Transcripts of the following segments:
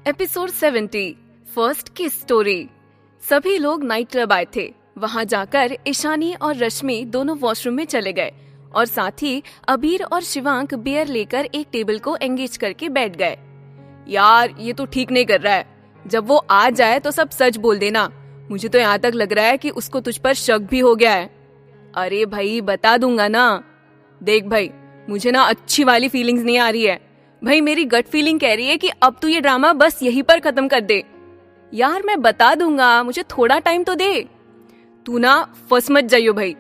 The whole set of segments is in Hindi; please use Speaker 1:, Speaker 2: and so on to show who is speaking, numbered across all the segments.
Speaker 1: एपिसोड 70 फर्स्ट किस स्टोरी। सभी लोग नाइट क्लब आए थे। वहां जाकर ईशानी और रश्मि दोनों वॉशरूम में चले गए और साथ ही अबीर और शिवांक बियर लेकर एक टेबल को एंगेज करके बैठ गए। यार ये तो ठीक नहीं कर रहा है। जब वो आ जाए तो सब सच बोल देना। मुझे तो यहाँ तक लग रहा है कि उसको तुझ पर शक भी हो गया है। अरे भाई बता दूंगा ना। देख भाई, मुझे ना अच्छी वाली फीलिंग्स नहीं आ रही है। भाई मेरी गट फीलिंग कह रही है कि अब तू ये ड्रामा बस यहीं पर खत्म कर दे। यार मैं बता दूंगा, मुझे थोड़ा टाइम तो दे। तू ना फंस मत जाइयो भाई।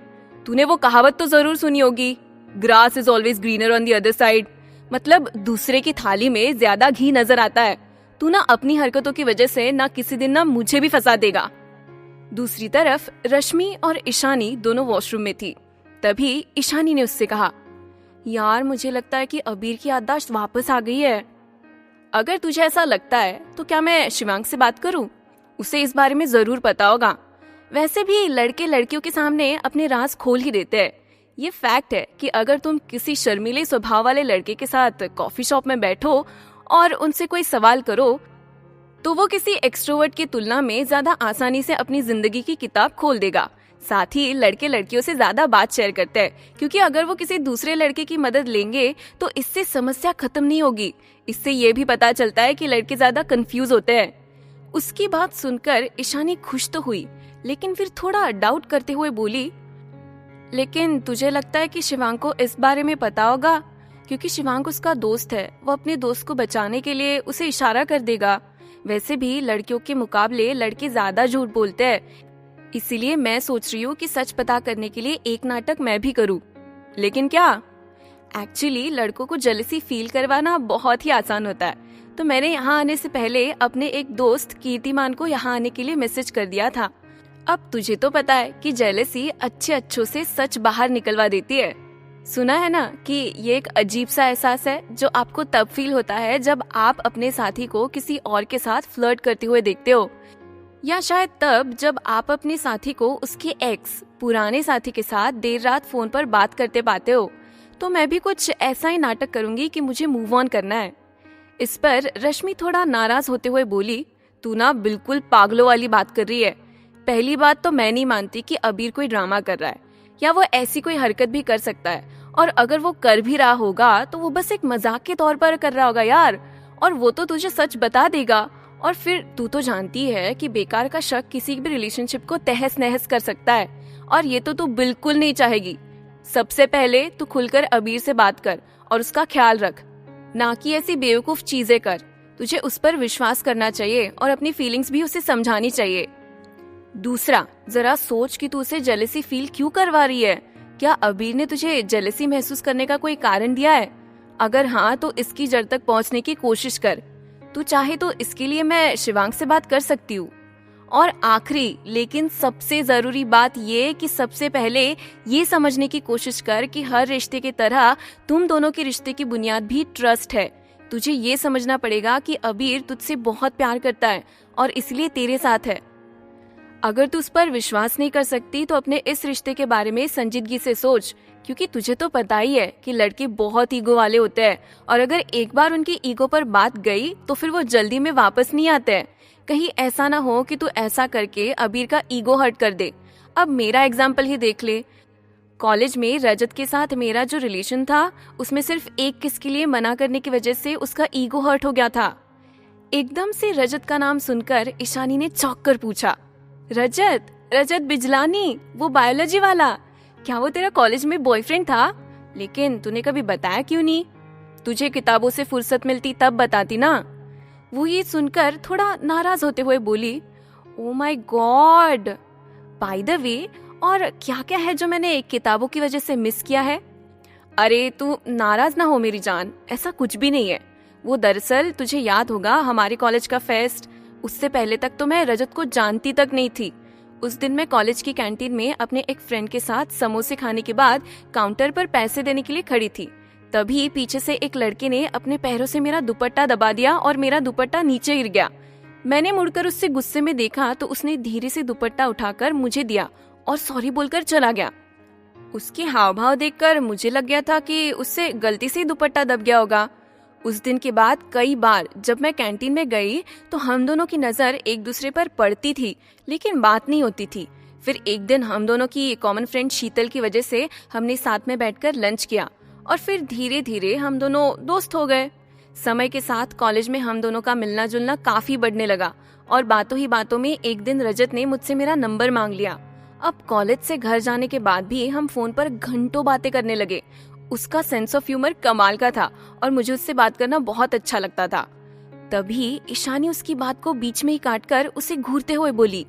Speaker 1: तूने वो कहावत तो जरूर सुनी होगी, grass is always greener on the other side. मतलब दूसरे की थाली में ज्यादा घी नजर आता है। तू ना अपनी हरकतों की वजह से ना किसी दिन ना मुझे भी फंसा देगा। दूसरी तरफ रश्मि और ईशानी दोनों वॉशरूम में थी। तभी ईशानी ने उससे कहा, यार मुझे लगता है कि अबीर की याददाश्त वापस आ गई है। अगर तुझे ऐसा लगता है तो क्या मैं शिवांक से बात करूं? उसे इस बारे में जरूर पता होगा। वैसे भी लड़के लड़कियों के सामने अपने राज खोल ही देते हैं। ये फैक्ट है कि अगर तुम किसी शर्मीले स्वभाव वाले लड़के के साथ कॉफी शॉप में बैठो और उनसे कोई सवाल करो तो वो किसी एक्सट्रोवर्ट की तुलना में ज्यादा आसानी से अपनी जिंदगी की किताब खोल देगा। साथ ही लड़के लड़कियों से ज्यादा बात शेयर करते हैं, क्योंकि अगर वो किसी दूसरे लड़के की मदद लेंगे तो इससे समस्या खत्म नहीं होगी। इससे ये भी पता चलता है कि लड़के ज्यादा कंफ्यूज होते हैं। उसकी बात सुनकर ईशानी खुश तो हुई, लेकिन फिर थोड़ा डाउट करते हुए बोली, लेकिन तुझे लगता है कि शिवांक को इस बारे में पता होगा? क्योंकि शिवांक उसका दोस्त है, वो अपने दोस्त को बचाने के लिए उसे इशारा कर देगा। वैसे भी लड़कियों के मुकाबले लड़के ज्यादा झूठ बोलते हैं, इसीलिए मैं सोच रही हूँ कि सच पता करने के लिए एक नाटक मैं भी करूँ। लेकिन क्या? एक्चुअली लड़कों को जेलसी फील करवाना बहुत ही आसान होता है। तो मैंने यहाँ आने से पहले अपने एक दोस्त कीर्तिमान को यहाँ आने के लिए मैसेज कर दिया था। अब तुझे तो पता है कि जेलसी अच्छों से सच बाहर निकलवा देती है। सुना है ना कि ये एक अजीब सा एहसास है जो आपको तब फील होता है जब आप अपने साथी को किसी और के साथ फ्लर्ट करते हुए देखते हो, या शायद तब जब आप अपने साथी को उसके एक्स पुराने साथी के साथ देर रात फोन पर बात करते पाते हो। तो मैं भी कुछ ऐसा ही नाटक करूंगी कि मुझे मूव ऑन करना है। इस पर रश्मि थोड़ा नाराज होते हुए बोली, तू ना बिल्कुल पागलों वाली बात कर रही है। पहली बात तो मैं नहीं मानती कि अबीर कोई ड्रामा कर रहा है या वो ऐसी कोई हरकत भी कर सकता है, और अगर वो कर भी रहा होगा तो वो बस एक मजाक के तौर पर कर रहा होगा यार। और वो तो तुझे सच बता देगा, और फिर तू तो जानती है कि बेकार का शक किसी भी रिलेशनशिप को तहस नहस कर सकता है, और ये तो तू बिल्कुल नहीं चाहेगी। सबसे पहले तू खुलकर अबीर से बात कर और उसका ख्याल रख, ना कि ऐसी बेवकूफ चीजें कर। तुझे उस पर विश्वास करना चाहिए और अपनी फीलिंग्स भी उसे समझानी चाहिए। दूसरा, जरा सोच कि तू उसे जेलसी फील क्यों करवा रही है। क्या अबीर ने तुझे जेलसी महसूस करने का कोई कारण दिया है? अगर हाँ तो इसकी जड़ तक पहुंचने की कोशिश कर। तू चाहे तो इसके लिए मैं शिवांक से बात कर सकती हूँ। और आखिरी लेकिन सबसे जरूरी बात ये कि सबसे पहले ये समझने की कोशिश कर कि हर रिश्ते की तरह तुम दोनों के रिश्ते की बुनियाद भी ट्रस्ट है। तुझे ये समझना पड़ेगा कि अबीर तुझसे बहुत प्यार करता है और इसलिए तेरे साथ है। अगर तू उस पर विश्वास नहीं कर सकती तो अपने इस रिश्ते के बारे में संजीदगी से सोच, क्योंकि तुझे तो पता ही है कि लड़के बहुत ईगो वाले होते हैं, और अगर एक बार उनकी ईगो पर बात गई तो फिर वो जल्दी में वापस नहीं आते हैं। कहीं ऐसा ना हो कि तू ऐसा करके अबीर का ईगो हर्ट कर दे। अब मेरा एग्जाम्पल ही देख ले। कॉलेज में रजत के साथ मेरा जो रिलेशन था उसमें सिर्फ एक किस के लिए मना करने की वजह से उसका ईगो हर्ट हो गया था। एकदम से रजत का नाम सुनकर ईशानी ने चौंक कर पूछा, रजत? रजत बिजलानी, वो बायोलॉजी वाला? क्या वो तेरा कॉलेज में बॉयफ्रेंड था? लेकिन तूने कभी बताया क्यों नहीं? तुझे किताबों से फुर्सत मिलती तब बताती ना। वो ये सुनकर थोड़ा नाराज होते हुए बोली, oh my God, by the way, और क्या क्या है जो मैंने किताबों की वजह से मिस किया है? अरे तू नाराज ना हो मेरी जान, ऐसा कुछ भी नहीं है। वो दरअसल तुझे याद होगा हमारे कॉलेज का फेस्ट, उससे पहले तक तो मैं रजत को जानती तक नहीं थी। उस दिन मैं कॉलेज की कैंटीन में अपने एक फ्रेंड के साथ समोसे खाने के बाद काउंटर पर पैसे देने के लिए खड़ी थी। तभी पीछे से एक लड़के ने अपने पैरों से मेरा दुपट्टा दबा दिया और मेरा दुपट्टा नीचे गिर गया। मैंने मुड़कर उससे गुस्से में देखा तो उसने धीरे से दुपट्टा उठाकर मुझे दिया और सॉरी बोलकर चला गया। उसके हाव भाव देखकर मुझे लग गया था कि उससे गलती से ही दुपट्टा दब गया होगा। उस दिन के बाद कई बार जब मैं कैंटीन में गई तो हम दोनों की नजर एक दूसरे पर पड़ती थी, लेकिन बात नहीं होती थी। फिर एक दिन हम दोनों की कॉमन फ्रेंड शीतल की वजह से हमने साथ में बैठकर लंच किया और फिर धीरे धीरे हम दोनों दोस्त हो गए। समय के साथ कॉलेज में हम दोनों का मिलना जुलना काफी बढ़ने लगा और बातों ही बातों में एक दिन रजत ने मुझसे मेरा नंबर मांग लिया। अब कॉलेज से घर जाने के बाद भी हम फोन पर घंटों बातें करने लगे। उसका सेंस ऑफ ह्यूमर कमाल का था और मुझे उससे बात करना बहुत अच्छा लगता था। तभी ईशानी उसकी बात को बीच में ही काटकर उसे घूरते हुए बोली,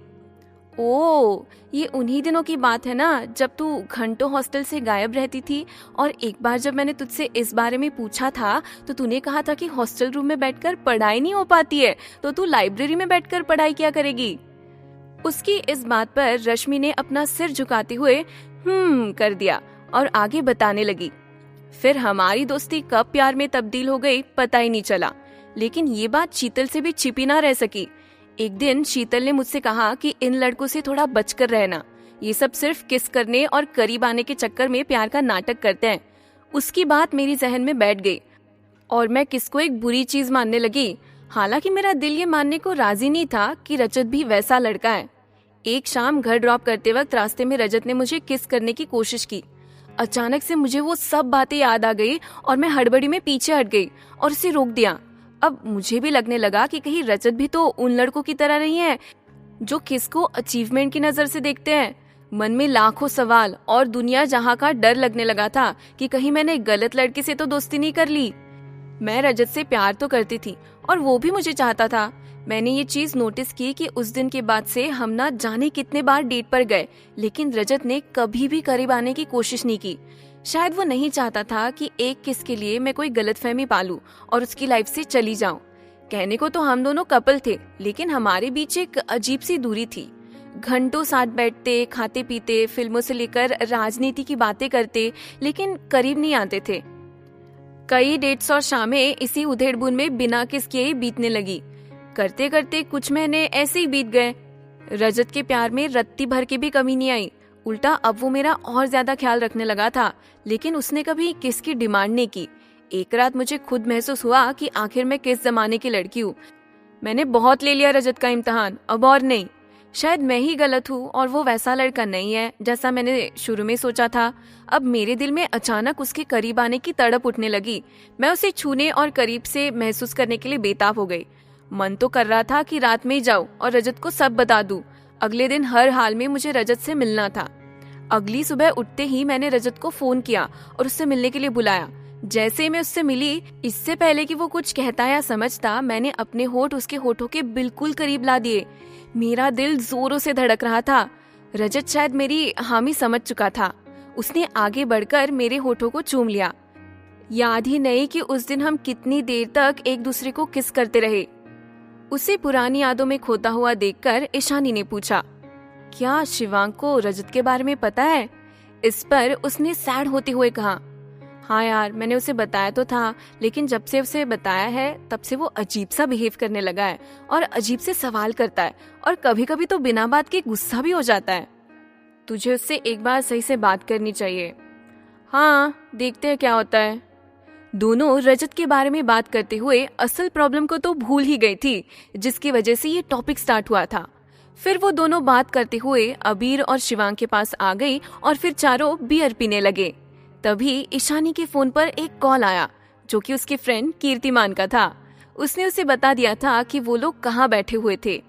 Speaker 1: ओ, ये उन्हीं दिनों की बात है ना जब तू घंटों हॉस्टल से गायब रहती थी और एक बार जब मैंने तुझसे इस बारे में पूछा था तो तूने कहा था कि हॉस्टल रूम में बैठकर पढ़ाई नहीं हो पाती है तो तू लाइब्रेरी में बैठकर पढ़ाई क्या करेगी। उसकी इस बात पर रश्मि ने अपना सिर झुकाते हुए कर दिया और आगे बताने लगी। फिर हमारी दोस्ती कब प्यार में तब्दील हो गई पता ही नहीं चला, लेकिन ये बात शीतल से भी छिपी ना रह सकी। एक दिन शीतल ने मुझसे कहा कि इन लड़कों से थोड़ा बचकर रहना, ये सब सिर्फ किस करने और करीब आने के चक्कर में प्यार का नाटक करते हैं। उसकी बात मेरी जहन में बैठ गई और मैं किस को एक बुरी चीज मानने लगी। हालांकि मेरा दिल ये मानने को राजी नहीं था कि रजत भी वैसा लड़का है। एक शाम घर ड्रॉप करते वक्त रास्ते में रजत ने मुझे किस करने की कोशिश की। अचानक से मुझे वो सब बातें याद आ गई और मैं हड़बड़ी में पीछे हट गई और उसे रोक दिया। अब मुझे भी लगने लगा कि कहीं रजत भी तो उन लड़कों की तरह नहीं है जो किस को अचीवमेंट की नजर से देखते हैं। मन में लाखों सवाल और दुनिया जहां का डर लगने लगा था कि कहीं मैंने गलत लड़के से तो दोस्ती नहीं कर ली। मैं रजत से प्यार तो करती थी और वो भी मुझे चाहता था। मैंने ये चीज नोटिस की कि उस दिन के बाद से हम ना जाने कितने बार डेट पर गए, लेकिन रजत ने कभी भी करीब आने की कोशिश नहीं की। शायद वो नहीं चाहता था कि एक किस के लिए मैं कोई गलतफहमी पालूं और उसकी लाइफ से चली जाऊं। कहने को तो हम दोनों कपल थे, लेकिन हमारे बीच एक अजीब सी दूरी थी। घंटों साथ बैठते, खाते पीते, फिल्मों से लेकर राजनीति की बातें करते, लेकिन करीब नहीं आते थे। कई डेट्स और शामें इसी उधेड़-बुन में बिना किस किए ही बीतने लगी। करते करते कुछ महीने ऐसे ही बीत गए। रजत के प्यार में रत्ती भर की भी कमी नहीं आई। उल्टा अब वो मेरा और ज्यादा ख्याल रखने लगा था, लेकिन उसने कभी किस की डिमांड नहीं की। एक रात मुझे खुद महसूस हुआ कि आखिर मैं किस जमाने की लड़की हूँ। मैंने बहुत ले लिया रजत का इम्तिहान, अब और नहीं। शायद मैं ही गलत हूँ और वो वैसा लड़का नहीं है जैसा मैंने शुरू में सोचा था। अब मेरे दिल में अचानक उसके करीब आने की तड़प उठने लगी। मैं उसे छूने और करीब से महसूस करने के लिए बेताब हो गई। मन तो कर रहा था कि रात में ही जाऊं और रजत को सब बता दूं। अगले दिन हर हाल में मुझे रजत से मिलना था। अगली सुबह उठते ही मैंने रजत को फोन किया और उससे मिलने के लिए बुलाया। जैसे ही मैं उससे मिली, इससे पहले कि वो कुछ कहता या समझता, मैंने अपने होठ उसके होठों के बिल्कुल करीब ला दिए। मेरा दिल जोरों से धड़क रहा था। रजत शायद मेरी हामी समझ चुका था। उसने आगे बढ़कर मेरे होठों को चूम लिया। याद ही नहीं कि उस दिन हम कितनी देर तक एक दूसरे को किस करते रहे। उसे पुरानी यादों में खोता हुआ देखकर ईशानी ने पूछा, क्या शिवांक को रजत के बारे में पता है? इस पर उसने सैड होते हुए कहा, हाँ यार, मैंने उसे बताया तो था, लेकिन जब से उसे बताया है तब से वो अजीब सा बिहेव करने लगा है और अजीब से सवाल करता है और कभी कभी तो बिना बात के गुस्सा भी हो जाता है। तुझे उससे एक बार सही से बात करनी चाहिए। हाँ, देखते हैं क्या होता है। दोनों रजत के बारे में बात करते हुए असल प्रॉब्लम को तो भूल ही गई थी जिसकी वजह से ये टॉपिक स्टार्ट हुआ था। फिर वो दोनों बात करते हुए अबीर और शिवांग के पास आ गई और फिर चारों बियर पीने लगे। तभी ईशानी के फोन पर एक कॉल आया जो कि उसके फ्रेंड कीर्तिमान का था। उसने उसे बता दिया था कि वो लोग कहाँ बैठे हुए थे।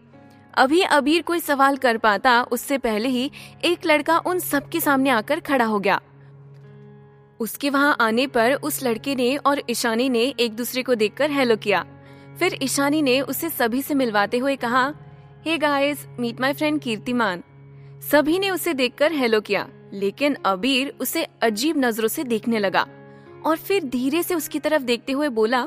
Speaker 1: अभी अबीर कोई सवाल कर पाता उससे पहले ही एक लड़का उन सबके सामने आकर खड़ा हो गया। उसके वहां आने पर उस लड़के ने और ईशानी ने एक दूसरे को देखकर हेलो किया। फिर ईशानी ने उसे सभी से मिलवाते हुए कहा, hey guys, meet my friend Kirtiman. सभी ने उसे देखकर हेलो किया, लेकिन अबीर उसे अजीब नजरों से देखने लगा और फिर धीरे से उसकी तरफ देखते हुए बोला,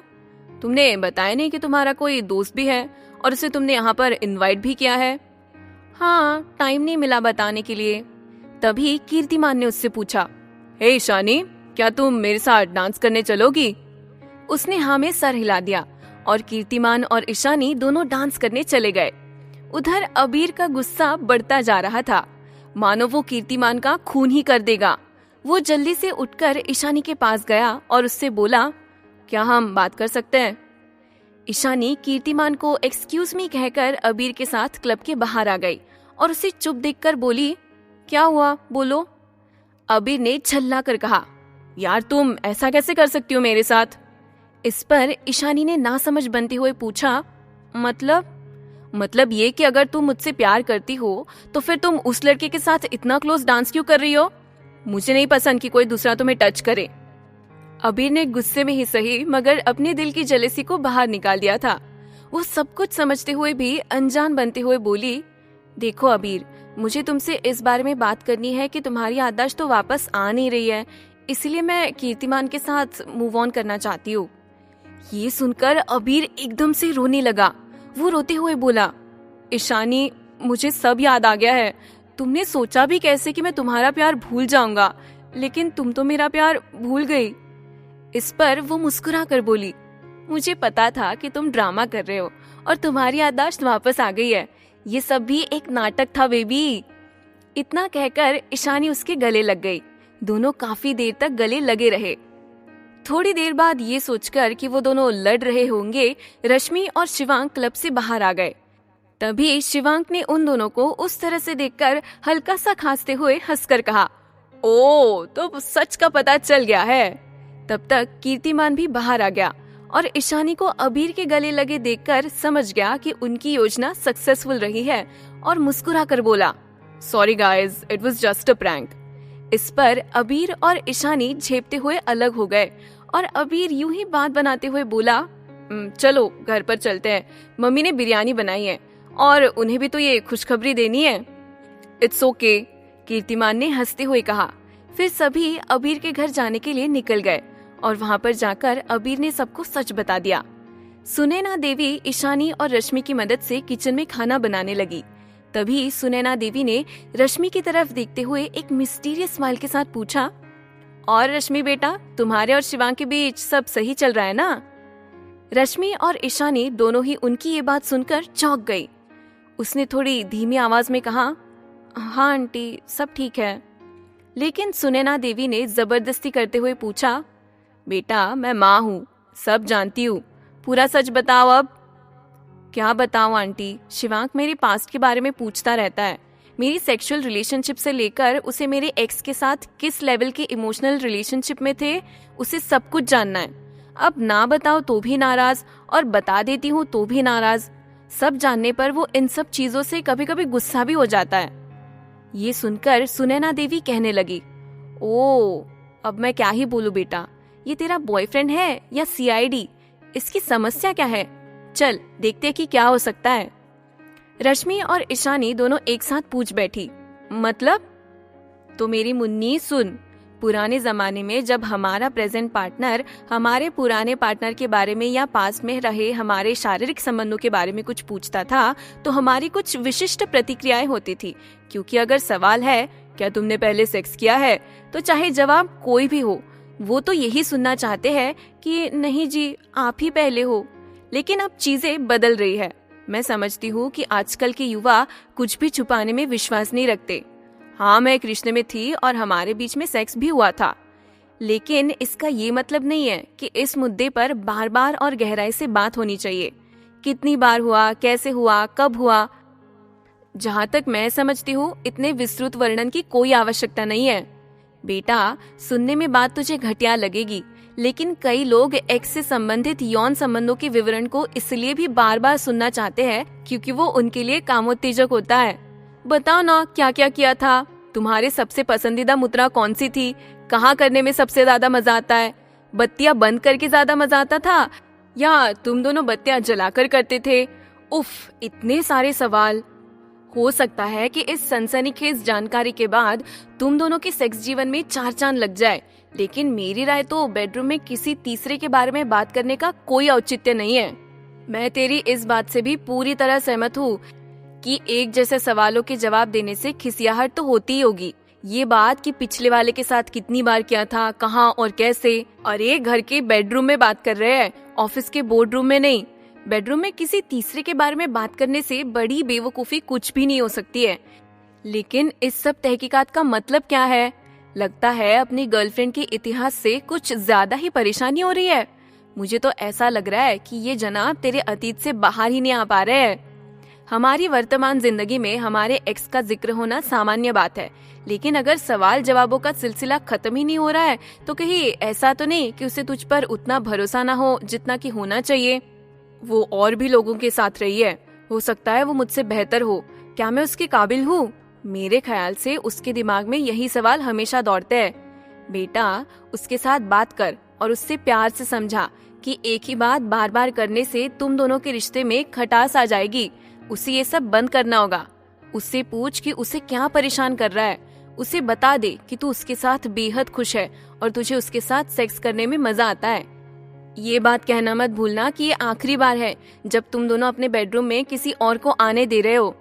Speaker 1: तुमने बताया नहीं कि तुम्हारा कोई दोस्त भी है और उसे तुमने यहाँ पर इनवाइट भी किया है? हाँ, टाइम नहीं मिला बताने के लिए। तभी कीर्तिमान ने उससे पूछा, हे ईशानी, क्या तुम मेरे साथ डांस करने चलोगी? उसने हाँ में सर हिला दिया और कीर्तिमान और ईशानी दोनों डांस करने चले गए। उधर अबीर का गुस्सा बढ़ता जा रहा था, मानो वो कीर्तिमान का खून ही कर देगा। वो जल्दी से उठकर ईशानी के पास गया और उससे बोला, क्या हम बात कर सकते हैं? ईशानी कीर्तिमान को एक्सक्यूज मी कहकर अबीर के साथ क्लब के बाहर आ गई और उसे चुप देखकर बोली, क्या हुआ, बोलो। अबीर ने झल्ला कर कहा, यार तुम ऐसा कैसे कर सकती हो मेरे साथ? इस पर ईशानी ने नासमझ बनते हुए पूछा, मतलब ये कि अगर तुम मुझसे प्यार करती हो तो फिर तुम उस लड़के के साथ इतना क्लोज डांस क्यों कर रही हो? मुझे नहीं पसंद कि कोई दूसरा तुम्हें टच करे। अबीर ने गुस्से में ही सही मगर अपने दिल की जेलसी को बाहर निकाल दिया था। वो सब कुछ समझते हुए भी अनजान बनते हुए बोली, देखो अबीर, मुझे तुमसे इस बारे में बात करनी है कि तुम्हारी याददाश्त तो वापस आ नहीं रही है, इसलिए मैं कीर्तिमान के साथ मूव ऑन करना चाहती हूँ। ये सुनकर अबीर एकदम से रोने लगा। वो रोते हुए बोला, ईशानी, मुझे सब याद आ गया है। तुमने सोचा भी कैसे कि मैं तुम्हारा प्यार भूल जाऊंगा, लेकिन तुम तो मेरा प्यार भूल गई। इस पर वो मुस्कुरा कर बोली, मुझे पता था कि तुम ड्रामा कर रहे हो और तुम्हारी याददाश्त वापस आ गई है। ये सब भी एक नाटक था बेबी। इतना कहकर ईशानी उसके गले लग गई। दोनों काफी देर तक गले लगे रहे। थोड़ी देर बाद ये सोचकर कि वो दोनों लड़ रहे होंगे, रश्मि और शिवांक क्लब से बाहर आ गए। तभी शिवांक ने उन दोनों को उस तरह से देखकर हल्का सा खांसते हुए हंसकर कहा, ओ, तो सच का पता चल गया है। तब तक कीर्तिमान भी बाहर आ गया और ईशानी को अबीर के गले लगे देखकर समझ गया कि उनकी योजना सक्सेसफुल रही है और मुस्कुरा कर बोला, sorry guys, it was just a prank. इस पर अबीर और ईशानी झेपते हुए अलग हो गए और अबीर यूं ही बात बनाते हुए बोला, चलो घर पर चलते हैं, मम्मी ने बिरयानी बनाई है और उन्हें भी तो ये खुशखबरी देनी है। इट्स ओके, कीर्तिमान ने हंसते हुए कहा। फिर सभी अबीर के घर जाने के लिए निकल गए और वहां पर जाकर अबीर ने सबको सच बता दिया। सुनैना देवी ईशानी और रश्मि की मदद से किचन में खाना बनाने लगी। तभी सुनैना देवी ने रश्मि की तरफ देखते हुए एक मिस्टीरियस स्माइल के साथ पूछा, और रश्मि बेटा, तुम्हारे और शिवांक के बीच सब सही चल रहा है ना? रश्मि और ईशानी दोनों ही उनकी ये बात सुनकर चौंक गई। उसने थोड़ी धीमी आवाज में कहा, हाँ आंटी, सब ठीक है। लेकिन सुनैना देवी ने जबरदस्ती करते हुए पूछा, बेटा मैं माँ हूँ, सब जानती हूँ, पूरा सच बताओ अब। क्या बताऊँ आंटी, शिवांक मेरे पास्ट के बारे में पूछता रहता है। मेरी सेक्सुअल रिलेशनशिप से लेकर उसे मेरे एक्स के साथ किस लेवल के इमोशनल रिलेशनशिप में थे, उसे सब कुछ जानना है। अब ना बताओ तो भी नाराज और बता देती हूँ तो भी नाराज। सब जानने पर वो इन सब चीजों से कभी कभी गुस्सा भी हो जाता है। ये सुनकर सुनैना देवी कहने लगी, ओ, अब मैं क्या ही बोलूं बेटा, ये तेरा बॉयफ्रेंड है या सीआईडी? इसकी समस्या क्या है? चल देखते कि क्या हो सकता है। रश्मि और ईशानी दोनों एक साथ पूछ बैठी, मतलब? तो मेरी मुन्नी सुन, पुराने जमाने में जब हमारा प्रेजेंट पार्टनर हमारे पुराने पार्टनर के बारे में या पास में रहे हमारे शारीरिक संबंधों के बारे में कुछ पूछता था तो हमारी कुछ विशिष्ट प्रतिक्रियाएं होती थी। क्योंकि अगर सवाल है क्या तुमने पहले सेक्स किया है, तो चाहे जवाब कोई भी हो, वो तो यही सुनना चाहते हैं कि नहीं जी, आप ही पहले हो। लेकिन अब चीजें बदल रही है। मैं समझती हूँ कि आजकल के युवा कुछ भी छुपाने में विश्वास नहीं रखते। हाँ, मैं एक रिश्ते में थी और हमारे बीच में सेक्स भी हुआ था, लेकिन इसका ये मतलब नहीं है कि इस मुद्दे पर बार बार और गहराई से बात होनी चाहिए। कितनी बार हुआ, कैसे हुआ, कब हुआ, जहाँ तक मैं समझती हूँ इतने विस्तृत वर्णन की कोई आवश्यकता नहीं है। बेटा, सुनने में बात तुझे घटिया लगेगी, लेकिन कई लोग एक्स से संबंधित यौन संबंधों के विवरण को इसलिए भी बार बार सुनना चाहते हैं क्योंकि वो उनके लिए कामोत्तेजक होता है। बताओ ना, क्या क्या किया था? तुम्हारे सबसे पसंदीदा मुद्रा कौन सी थी? कहाँ करने में सबसे ज्यादा मजा आता है? बत्तियां बंद करके ज्यादा मजा आता था या तुम दोनों बत्तियां जलाकर करते थे? उफ, इतने सारे सवाल। हो सकता है कि इस सनसनीखेज जानकारी के बाद तुम दोनों के सेक्स जीवन में चार चांद लग जाए, लेकिन मेरी राय तो बेडरूम में किसी तीसरे के बारे में बात करने का कोई औचित्य नहीं है। मैं तेरी इस बात से भी पूरी तरह सहमत हूँ कि एक जैसे सवालों के जवाब देने से खिसियाहट तो होती ही होगी। ये बात कि पिछले वाले के साथ कितनी बार किया था, कहाँ और कैसे, अरे घर के बेडरूम में बात कर रहे हैं, ऑफिस के बोर्ड रूम में नहीं। बेडरूम में किसी तीसरे के बारे में बात करने से बड़ी बेवकूफी कुछ भी नहीं हो सकती है। लेकिन इस सब तहकीकात का मतलब क्या है? लगता है अपनी गर्लफ्रेंड के इतिहास से कुछ ज्यादा ही परेशानी हो रही है। मुझे तो ऐसा लग रहा है कि ये जनाब तेरे अतीत से बाहर ही नहीं आ पा रहे हैं। हमारी वर्तमान जिंदगी में हमारे एक्स का जिक्र होना सामान्य बात है, लेकिन अगर सवाल जवाबों का सिलसिला खत्म ही नहीं हो रहा है तो कहीं ऐसा तो नहीं कि उसे तुझ पर उतना भरोसा ना हो जितना कि होना चाहिए। वो और भी लोगों के साथ रही है, हो सकता है वो मुझसे बेहतर हो, क्या मैं उसके काबिल हूँ? मेरे ख्याल से उसके दिमाग में यही सवाल हमेशा दौड़ते हैं। बेटा, उसके साथ बात कर और उससे प्यार से समझा कि एक ही बात बार बार करने से तुम दोनों के रिश्ते में खटास आ जाएगी। उसे ये सब बंद करना होगा। उससे पूछ कि उसे क्या परेशान कर रहा है। उसे बता दे कि तू उसके साथ बेहद खुश है और तुझे उसके साथ सेक्स करने में मजा आता है। ये बात कहना मत भूलना कि ये आखिरी बार है जब तुम दोनों अपने बेडरूम में किसी और को आने दे रहे हो।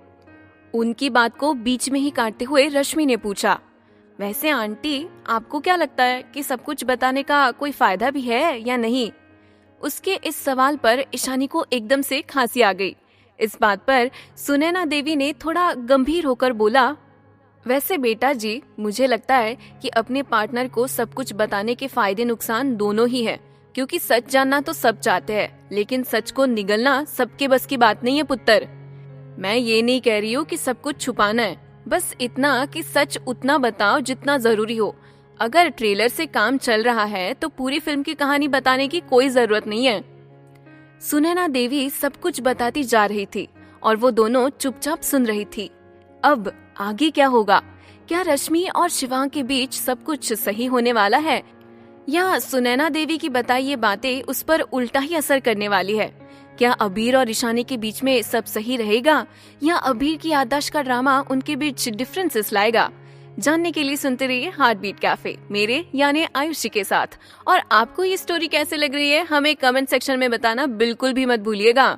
Speaker 1: उनकी बात को बीच में ही काटते हुए रश्मि ने पूछा, वैसे आंटी, आपको क्या लगता है कि सब कुछ बताने का कोई फायदा भी है या नहीं? उसके इस सवाल पर ईशानी को एकदम से खांसी आ गई। इस बात पर सुनैना देवी ने थोड़ा गंभीर होकर बोला, वैसे बेटा जी, मुझे लगता है कि अपने पार्टनर को सब कुछ बताने के फायदे नुकसान दोनों ही है, क्योंकि सच जानना तो सब चाहते हैं, लेकिन सच को निगलना सबके बस की बात नहीं है पुत्र। मैं ये नहीं कह रही हूँ कि सब कुछ छुपाना है, बस इतना कि सच उतना बताओ जितना जरूरी हो। अगर ट्रेलर से काम चल रहा है तो पूरी फिल्म की कहानी बताने की कोई जरूरत नहीं है। सुनैना देवी सब कुछ बताती जा रही थी और वो दोनों चुपचाप सुन रही थी। अब आगे क्या होगा? क्या रश्मि और शिवांग के बीच सब कुछ सही होने वाला है या सुनैना देवी की बताई ये बातें उस पर उल्टा ही असर करने वाली है? क्या अबीर और ईशानी के बीच में सब सही रहेगा या अबीर की याददाश्त का ड्रामा उनके बीच डिफरेंसेस लाएगा? जानने के लिए सुनते रहिए हार्ट बीट कैफे मेरे यानी आयुषी के साथ। और आपको ये स्टोरी कैसे लग रही है हमें कमेंट सेक्शन में बताना बिल्कुल भी मत भूलिएगा।